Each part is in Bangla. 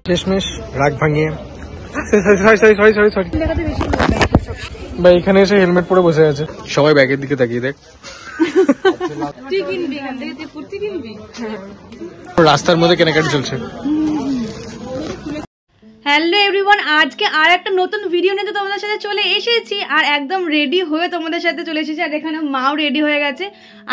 শেষমেশ রাগ ভাঙিয়ে সরি ভাই এখানে এসে হেলমেট পরে বসে আছে, সবাই ব্যাগের দিকে তাকিয়ে দেখ। রাস্তার মধ্যে কেনাকাটি চলছে। হ্যালো এভরিওয়ান, আজকে আর একটা নতুন ভিডিও নিয়ে তোমাদের সাথে চলে এসেছি আর একদম রেডি হয়ে তোমাদের সাথে চলে এসেছি। আর এখানে মাও রেডি হয়ে গেছে।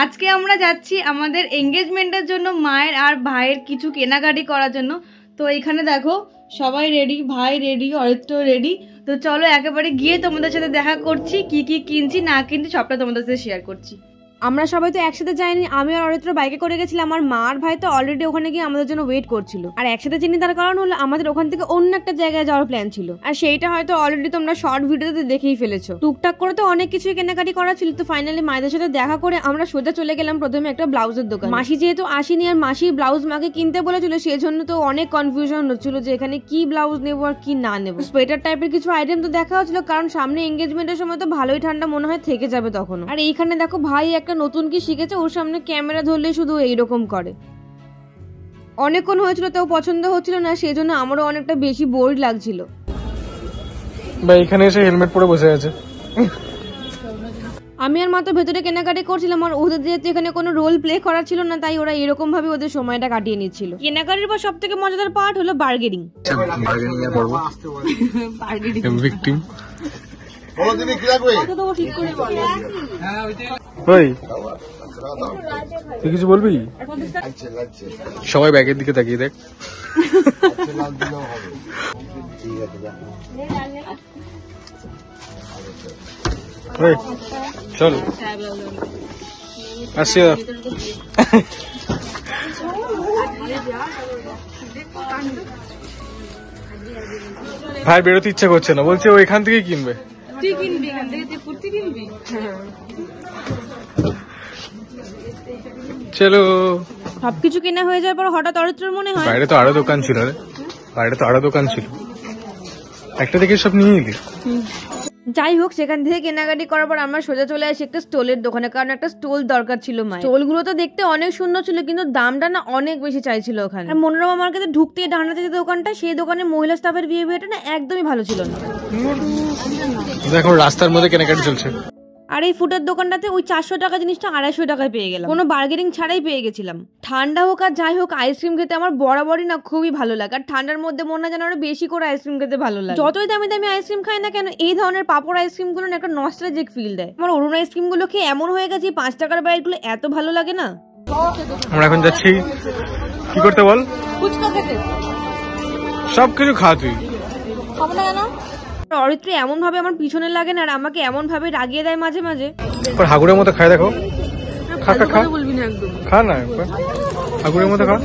আজকে আমরা যাচ্ছি আমাদের এঙ্গেজমেন্টের জন্য মায়ের আর ভাইয়ের কিছু কেনাকাটি করার জন্য। তো এখানে দেখো সবাই রেডি, ভাই রেডি, অরিত্র রেডি। তো চলো একেবারে গিয়ে তোমাদের সাথে দেখা করছি, কি কি কিনছি না কিনছি সবটা তোমাদের সাথে শেয়ার করছি। আমরা সবাই তো একসাথে যাইনি, আমি আর অরিত্র বাইকে করে গেছিলাম। আমার মা আর ভাই তো অলরেডি ওখানে গিয়ে আমাদের জন্য ওয়েট করছিল। আর একসাথে চিনি তার কারণ হলো আমাদের ওখান থেকে অন্য একটা জায়গায় যাওয়ার প্ল্যান ছিল, আর সেইটা হয়তো অলরেডি তোমরা শর্ট ভিডিওতে দেখেই ফেলেছো। টুকটাক করে তো অনেক কিছুই কেনাকাটি করা ছিল। তো ফাইনালি মায়েদের সাথে দেখা করে আমরা সোজা চলে গেলাম প্রথমে একটা ব্লাউজের দোকান। মাসি যেহেতু আসেনি আর মাসির ব্লাউজ মাকে কিনতে বলেছিল, সেই জন্য তো অনেক কনফিউশন হচ্ছিল যে এখানে কি ব্লাউজ নেবো আর কি না নেবো। সোয়েটার টাইপের কিছু আইটেম তো দেখা হচ্ছিল, কারণ সামনে এঙ্গেজমেন্টের সময় তো ভালোই ঠান্ডা মনে হয় থেকে যাবে তখন। আর এইখানে দেখো ভাই একটা নতুন কি শিখেছে, ওর সামনে ক্যামেরা ধরলে শুধু এইরকম করে। অনেকক্ষণ হয়েছিল তাও পছন্দ হচ্ছিল না, সেই জন্য আমারও অনেকটা বেশি বোর লাগছিল। ভাই এখানে এসে হেলমেট পরে বসে আছে। আমি আর মা তো ভেতরে কেনাকাটি করছিলাম, আর ওদের যেহেতু এখানে কোনো রোল প্লে করা ছিল না, তাই ওরা এরকম ভাবে ওদের সময়টা কাটিয়ে নিচ্ছিল। কেনাকাটির পর সব থেকে মজাদার পার্ট হলো বার্গেনিং। তুই কিছু বলবি? সবাই ব্যাগের দিকে তাকিয়ে দেখ। চল আসি। ভাই বেরোতে ইচ্ছা করছে না, বলছে ও এখান থেকে কিনবে। তুই কিনবি এখান থেকে, তুই কুর্তি কিনবি। চলো সবকিছু কেনা হয়ে যাওয়ার পর হঠাৎ অরিত্রর মনে হয় বাইরে তো আরো দোকান ছিল রে, বাইরে তো আরো দোকান ছিল, একটা থেকে সব নিয়ে নিলি। যাই হোক, সেখান থেকে কেনাকাটি করার পর আমরা সোজা চলে আসি একটা স্টোলের দোকানে, কারণ একটা স্টোল দরকার ছিল। স্টোল গুলো তো দেখতে অনেক সুন্দর ছিল, কিন্তু দামটা না অনেক বেশি চাইছিল ওখানে। আর মনোরমা মার্কেটে ঢুকতে ডানাতে যে দোকানটা, সেই দোকানে মহিলা স্টাফের বিহেভিয়ারটা না একদমই ভালো ছিল না। দেখো রাস্তার মধ্যে কেনাকাটি চলছে। আর এই ফুটের দোকানটাতে ওই 400 টাকা জিনিসটা 250 টাকায় পেয়ে গেলাম, কোনো বার্গেনিং ছাড়াই পেয়ে গেছিলাম। ঠান্ডা হোক আর যাই হোক, আইসক্রিম খেতে আমার বরাবরই না খুবই ভালো লাগে। আর ঠান্ডার মধ্যে মনে হয় যেন আরো বেশি করে আইসক্রিম খেতে ভালো লাগে। যতই দামি দামি আইসক্রিম খাই না কেন, এই ধরনের পাপড় আইসক্রিম গুলো একটা নস্টালজিক ফিল দেয়। আমার অরুণ আইসক্রিম গুলো খেয়ে এমন হয়ে গেছে 5 টাকার বাইর গুলো এত ভালো লাগে না। আমরা এখন যাচ্ছি কি করতে বল? ফুচকা খেতে। সবকিছু খা তুই, খাবো না কেন? অরিত্র এমন ভাবে আমার পিছনে লাগে না, আর আমাকে এমন ভাবে রাগিয়ে দেয় মাঝে মাঝে। হাগুরের মতো খায়, দেখো খা খা খা, বলবি না একদম, খা না হাগুরের মতো খা।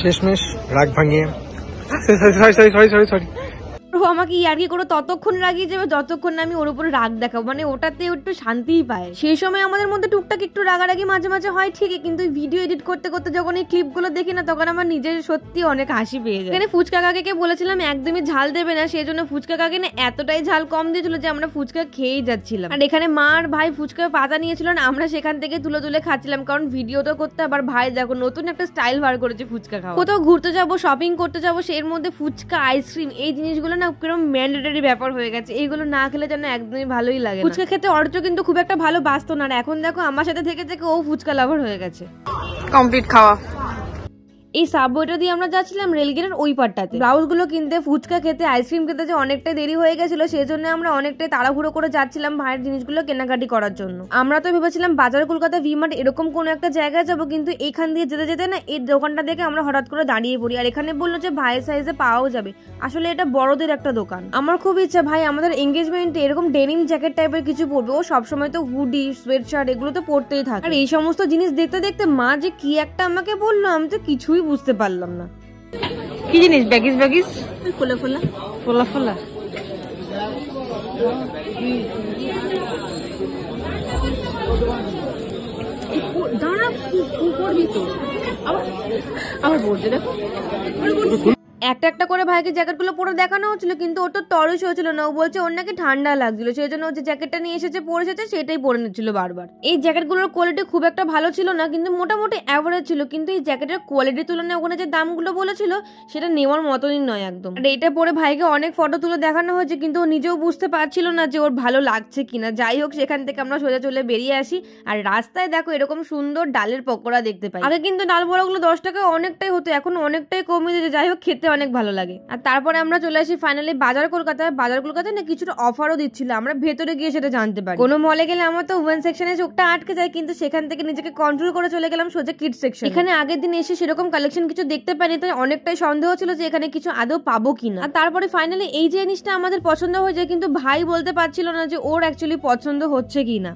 শেষমেশ রাগ ভাঙিয়ে সরি ও আমাকে ইয়ার্কি করে ততক্ষণ রাগিয়ে যাবে যতক্ষণ না আমি ওর উপরে রাগ দেখাবো, মানে ওটাতে একটু শান্তিই পায়। সেই সময় আমাদের মধ্যে টুকটাক একটু রাগারাগি মাঝে মাঝে হয় ঠিকই, কিন্তু ভিডিও এডিট করতে করতে যখন এই ক্লিপগুলো দেখি না, তখন আমার নিজের সত্যি অনেক হাসি পেয়ে যায়। এখানে ফুচকা কাকাকে বলেছিলাম একদমই ঝাল দেবে না, সেই জন্য ফুচকা কাকে না এতটাই ঝাল কম দিয়েছিল যে আমরা ফুচকা খেয়েই যাচ্ছিলাম। আর এখানে মা আর ভাই ফুচকা পাতা নিয়েছিল, আমরা সেখান থেকে তুলে তুলে খাচ্ছিলাম, কারণ ভিডিওটা করতে। আবার ভাই দেখো নতুন একটা স্টাইল বার করেছে ফুচকা খাওয়া। কোথাও ঘুরতে যাবো, শপিং করতে যাবো, এর মধ্যে ফুচকা, আইসক্রিম, এই জিনিসগুলো না কিরকম ম্যান্ডেটরি ব্যাপার হয়ে গেছে। এইগুলো না খেলে যেন একদমই ভালোই লাগে। ফুচকা খেতে অর্থ কিন্তু খুব একটা ভালো বাঁচতো না, এখন দেখো আমার সাথে থেকে থেকে ও ফুচকা লাভার হয়ে গেছে। কমপ্লিট খাওয়া। এই সাবওয়েটা দিয়ে আমরা যাচ্ছিলাম রেলগেটের ওই পারটাতে। ব্লাউজ গুলো কিনতে, ফুচকা খেতে, আইসক্রিম খেতে যে অনেকটাই দেরি হয়ে গেছিল, সেই জন্য আমরা অনেকটাই তাড়াহুড়ো করে যাচ্ছিলাম ভাইয়ের জিনিসগুলো কেনাকাটি করার জন্য। আমরা তো ভেবেছিলাম বাজার কলকাতা ভি-মার্ট এরকম কোন একটা জায়গায় যাবো, কিন্তু এইখান দিয়ে যেতে যেতে না এই দোকানটা দেখে আমরা হঠাৎ করে দাঁড়িয়ে পড়ি। আর এখানে বললো যে ভাইয়ের সাইজে পাওয়াও যাবে। আসলে এটা বড়দের একটা দোকান। আমার খুব ইচ্ছা ভাই আমাদের এঙ্গেজমেন্টে এরকম ডেনিম জ্যাকেট টাইপের কিছু পরবে। ও সবসময় তো হুডি, সোয়েট শার্ট এগুলো তো পরতেই থাকে। আর এই সমস্ত জিনিস দেখতে দেখতে মা যে কি একটা আমাকে বললো, আমি তো কিছুই বুঝতে পারলাম না। কি জিনিস? ব্যাগিস ব্যাগিস, ফোলা ফোলা ফোলা ফোলা। দাঁড়া করবি তো আবার বলছে। দেখো একটা একটা করে ভাইকে জ্যাকেটগুলো পরে দেখানো হচ্ছিল, কিন্তু ওর তো তরস হয়েছিল না। ও বলছে ওর নাকি ঠান্ডা লাগছিল, সেই জন্য ও যে জ্যাকেটটা নিয়ে এসেছে পরে এসেছে সেটাই পরে নিচ্ছিল বারবার। এই জ্যাকেটগুলোর কোয়ালিটি খুব একটা ভালো ছিল না, কিন্তু মোটামুটি অ্যাভারেজ ছিল। কিন্তু এই জ্যাকেটের কোয়ালিটির তুলনায় ওখানে যে দামগুলো বলেছিল সেটা নেওয়ার মতনই নয় একদম। আর এইটা পরে ভাইকে অনেক ফটো তুলে দেখানো হয়েছে, কিন্তু ও নিজেও বুঝতে পারছিল না যে ওর ভালো লাগছে কিনা। যাই হোক, সেখান থেকে আমরা সোজা চলে বেরিয়ে আসি। আর রাস্তায় দেখো এরকম সুন্দর ডালের পকোড়া দেখতে পাই। আগে কিন্তু ডাল বড়াগুলো 10 টাকা অনেকটাই হতো, এখন অনেকটাই কমিয়ে দিয়েছে। যাই হোক, খেতে অনেক ভালো লাগে। আর তারপরে আমরা চলে আসি ফাইনালি বাজার কলকাতায়। বাজার কলকাতায় না কিছুটা অফারও দিচ্ছিল, আমরা ভেতরে গিয়ে সেটা জানতে পারি। কোনো মলে গেলে আমার তো ওমেন সেকশনে চোখটা আটকে যায়, কিন্তু সেখান থেকে নিজেকে কন্ট্রোল করে চলে গেলাম সোজা কিডস সেকশন। এখানে আগের দিন এসে সেরকম কালেকশন কিছু দেখতে পাইনি, তাই অনেকটাই সন্দেহ ছিল যে এখানে কিছু আদৌ পাবো কিনা। আর তারপরে ফাইনালি এই জিনিসটা আমাদের পছন্দ হয়ে যায়, কিন্তু ভাই বলতে পারছিল না যে ওর অ্যাকচুয়ালি পছন্দ হচ্ছে কিনা।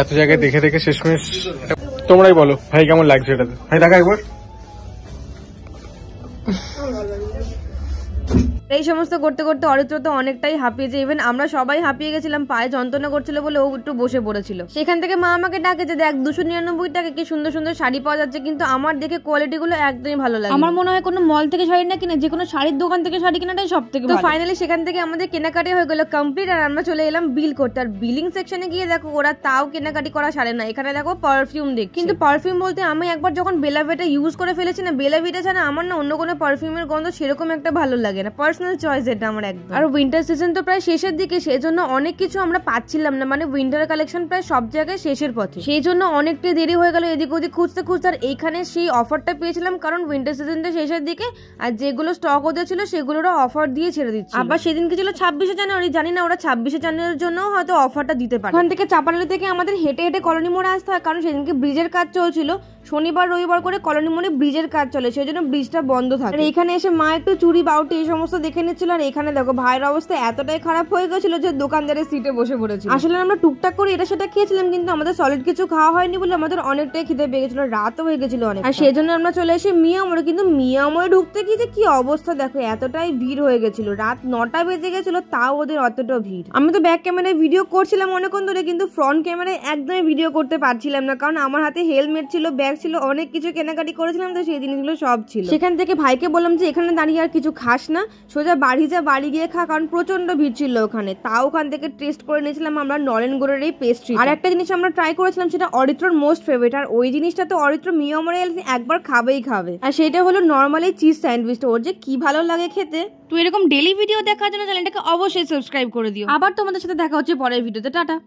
এত জায়গায় দেখে দেখে শেষমেশ তোমরাই বলো ভাই কেমন লাগছে এটাতে। ভাই দেখা একবার। এই সমস্ত করতে করতে অরিত্র তো অনেকটাই হাঁপিয়ে যায়, ইভেন আমরা সবাই হাঁপিয়ে গেছিলাম। পায়ে যন্ত্রণা করছিল বলে ও একটু বসে পড়েছিল। সেখান থেকে মা আমাকে ডাকে যে দেখ 299 টাকা কি সুন্দর সুন্দর শাড়ি পাওয়া যাচ্ছে, কিন্তু আমার দেখে কোয়ালিটি গুলো একদমই ভালো লাগে। আমার মনে হয় কোনো মল থেকে শাড়ি না কিনে যে কোনো শাড়ির দোকান থেকে শাড়ি কেনাটাই সব থেকে ভালো। তো ফাইনালি সেখান থেকে আমাদের কেনাকাটি হয়ে গেল কমপ্লিট, আর আমরা চলে এলাম বিল করতে। আর বিলিং সেকশনে গিয়ে দেখো ওরা তাও কেনাকাটি করা সারে না। এখানে দেখো পারফিউম দেখ, কিন্তু পারফিউম বলতে আমি একবার যখন বেলাভিটা ইউজ করে ফেলেছি না, বেলাভিটা ছাড়া আমার না অন্য কোনো পারফিউমের গন্ধ সেরকম একটা ভালো লাগে না। পার্সোনাল চয়েস এটা আমার একদম। আর উইন্টার সিজন তো প্রায় শেষের দিকে, সেই জন্য অনেক কিছু আমরা পাচ্ছিলাম না, মানে উইন্টার কালেকশন প্রায় সব জায়গায় শেষের পথে, সেই জন্য অনেকটাই দেরি হয়ে গেল এদিক ওদিক খুঁজতে খুঁজতে। আর এইখানে সেই অফারটা পেয়েছিলাম, কারণ উইন্টার সিজনটা শেষের দিকে, আর যেগুলো স্টক হতে ছিল সেগুলোরও অফার দিয়ে ছেড়ে দিচ্ছে। আবার সেদিনকে ছিল 26শে জানুয়ারি, জানি না ওরা 26শে জানুয়ারির জন্য হয়তো অফারটা দিতে পারে। ওখান থেকে চাপানালি থেকে আমাদের হেঁটে হেঁটে কলোনি মোড়ে আসতে হয়, কারণ সেদিনকে ব্রিজের কাজ চলছিল। শনিবার রবিবার করে কলোনি মোড়ে ব্রিজের কাজ চলে, সেই জন্য ব্রিজটা বন্ধ থাকে। আর এখানে এসে মা একটু চুরি বাউটি এই সমস্ত দেখে নিচ্ছিল। আর এখানে দেখো ভাইয়ের অবস্থা এতটাই খারাপ হয়ে গেছিল যে দোকানদারের সিটে বসে পড়েছিল। আসলে আমরা টুকটাক করে এটা সেটা খেয়েছিলাম, কিন্তু আমাদের সলিড কিছু খাওয়া হয়নি বলে আমাদের অনেকটাই খিদে পেয়ে গেছিল, রাতও হয়ে গেছিল অনেক। আর সেই জন্য আমরা চলে এসে মিয়ামোড়ে, কিন্তু মিয়ামোড়ে ঢুকতে গিয়ে যে কি অবস্থা দেখো, এতটাই ভিড় হয়ে গেছিল। রাত 9টা বেজে গেছিল, তাও ওদের অতটা ভিড়। আমি তো ব্যাক ক্যামেরায় ভিডিও করছিলাম অনেকক্ষণ ধরে, কিন্তু ফ্রন্ট ক্যামেরায় একদমই ভিডিও করতে পারছিলাম না, কারণ আমার হাতে হেলমেট ছিল, ব্যাগ ছিল, অনেক কিছু কেনাকাটি করেছিলাম, তো সেই জিনিসগুলো সব ছিল। সেখান থেকে ভাইকে বললাম যে এখানে দাঁড়িয়ে আর কিছু খাস না, সোজা বাড়ি যা, বাড়ি গিয়ে খা, কারণ প্রচন্ড ভিড় ছিল ওখানে। তাও ওখান থেকে টেস্ট করে নিয়েছিলাম আমরা নলেনগুড়ের এই পেস্ট্রি। আর একটা জিনিস আমরা ট্রাই করেছিলাম, সেটা অরিত্রর মোস্ট ফেভারিট, আর ওই জিনিসটা তো অরিত্র মিয়ামোড়ে একবার খাবেই খাবে। আর সেটা হলো নর্মালি চিজ স্যান্ডউইচটা, ওর যে কি ভালো লাগে খেতে। তো এরকম ডেলি ভিডিও দেখার জন্য চ্যানেলটাকে অবশ্যই সাবস্ক্রাইব করে দিও। আবার তোমাদের সাথে দেখা হচ্ছে পরের ভিডিওতে। টাটা।